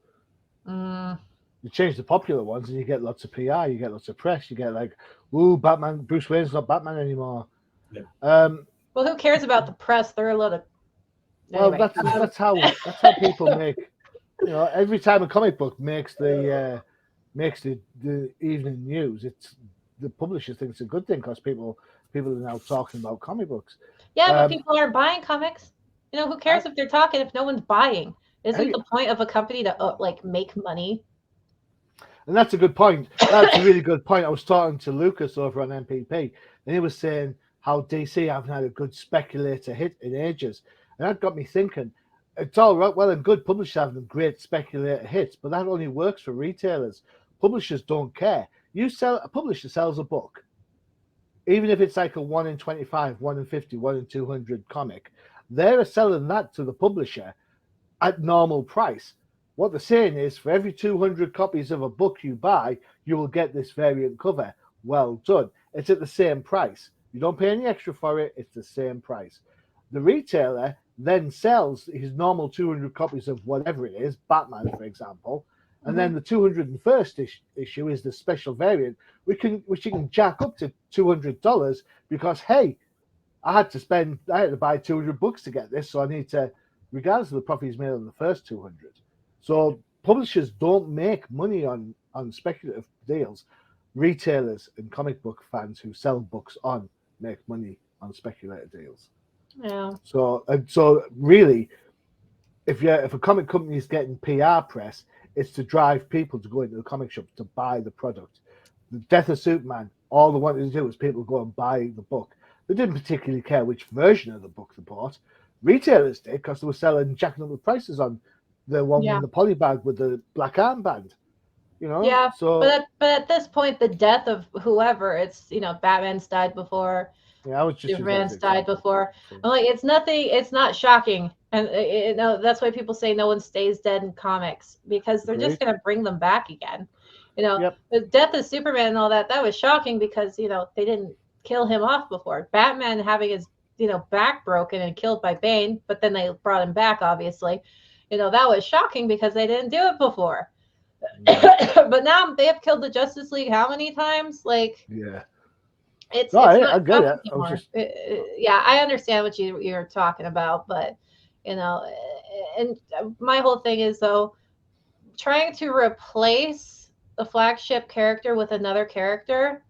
You change the popular ones and you get lots of PR, you get lots of press, you get like, "Ooh, Batman, Bruce Wayne's not Batman anymore." Yeah. Well, who cares about the press? They're a lot of. Anyway. Well, that's how people make. Every time a comic book makes the evening news, it's the publisher thinks it's a good thing because people are now talking about comic books. Yeah, but people aren't buying comics. Who cares if they're talking if no one's buying? Isn't the point of a company to make money? And that's a good point. That's a really good point. I was talking to Lucas over on MPP, and he was saying how DC haven't had a good speculator hit in ages. And that got me thinking, it's all right, well and good, publishers having great speculator hits, but that only works for retailers. Publishers don't care. A publisher sells a book, even if it's like a 1 in 25, 1 in 50, 1 in 200 comic, they're selling that to the publisher at normal price. What they're saying is, for every 200 copies of a book you buy, you will get this variant cover. Well done. It's at the same price. You don't pay any extra for it. It's the same price. The retailer then sells his normal 200 copies of whatever it is, Batman, for example, and then the 201st issue is the special variant, which you can jack up to $200 because, hey, I had to buy 200 books to get this, so I need to, regardless of the profit he's made on the first 200. So publishers don't make money on speculative deals. Retailers and comic book fans who sell books on make money on speculator deals. Yeah. So really, if a comic company is getting PR press, it's to drive people to go into the comic shop to buy the product. The Death of Superman, all they wanted to do was people go and buy the book. They didn't particularly care which version of the book they bought. Retailers did because they were selling, jacking up the prices on the one in the polybag with the black armband. You know? Yeah. So, but at this point, the death of whoever, it's Batman's died before. yeah, I was just Superman's died before. I'm like, it's nothing. It's not shocking, and that's why people say no one stays dead in comics, because they're just gonna bring them back again. The death of Superman and all that was shocking because they didn't kill him off before. Batman having his back broken and killed by Bane, but then they brought him back, obviously. That was shocking because they didn't do it before. But now they have killed the Justice League how many times? Like, yeah. It's I get it. I understand what you're talking about, but and my whole thing is, though, trying to replace the flagship character with another character,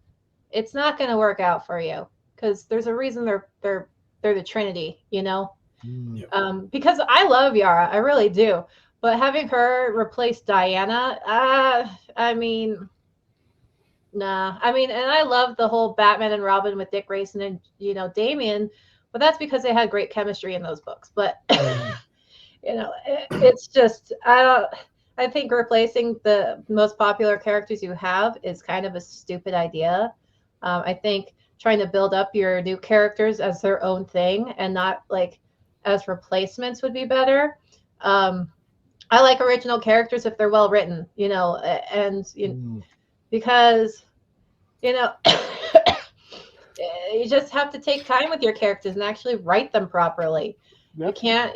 it's not going to work out for you, because there's a reason they're the Trinity, because I love Yara, I really do, but having her replace Diana, I mean. Nah, I mean, and I love the whole Batman and Robin with Dick Grayson and Damian, but that's because they had great chemistry in those books. But it's just I think replacing the most popular characters you have is kind of a stupid idea. I think trying to build up your new characters as their own thing and not like as replacements would be better. I like original characters if they're well written, because you just have to take time with your characters and actually write them properly. You can't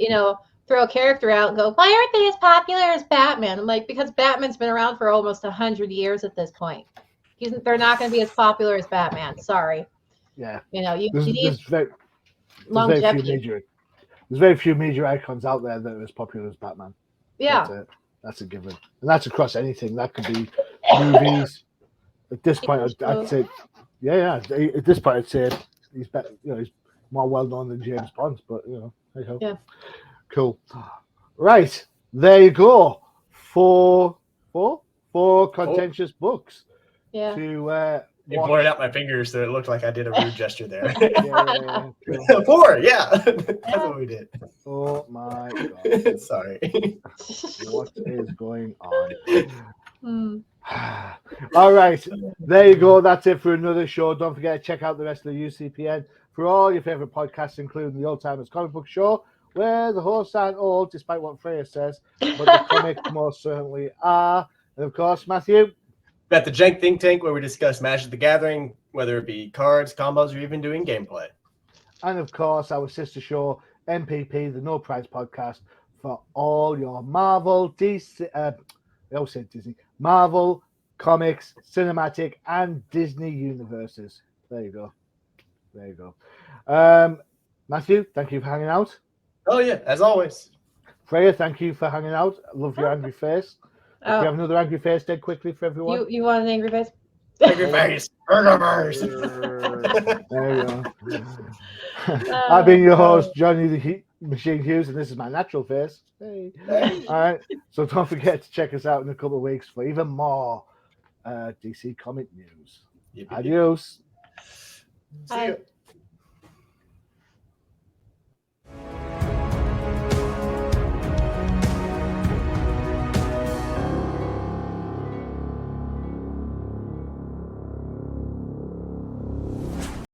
throw a character out and go, why aren't they as popular as Batman? I'm like, because Batman's been around for almost 100 years at this point. They're not going to be as popular as Batman. Sorry. Yeah. You need longevity. There's very few major icons out there that are as popular as Batman. Yeah. That's a given. And that's across anything. That could be movies. At this point, I'd say, at this point, I'd say he's better. He's more well known than James Bond. But hey ho. Yeah. Cool. Right, there you go. Four contentious books. Yeah. You blurred out my fingers so it looked like I did a rude gesture there. Cool. 4, yeah. That's what we did. Oh my God. Sorry. What is going on? All right, there you go. That's it for another show. Don't forget to check out the rest of the UCPN for all your favorite podcasts, including the Old Timers Comic Book Show, where the hosts aren't old, despite what Freya says, but the comics most certainly are. And of course, Matthew. At the Jank Think Tank, where we discuss Magic the Gathering, whether it be cards, combos, or even doing gameplay. And of course, our sister show, MPP, the No Prize Podcast, for all your Marvel, DC, I always say Disney, Marvel, comics, cinematic, and Disney universes. There you go. Matthew, thank you for hanging out. Oh, yeah, as always. Freya, thank you for hanging out. I love your angry face. Do you have another angry face dead quickly for everyone? You want an angry face? Angry face. There you go. I've been your host, Johnny the Machine Hughes, and this is my natural face. Hey. All right. So don't forget to check us out in a couple of weeks for even more DC comic news. Adios. See you.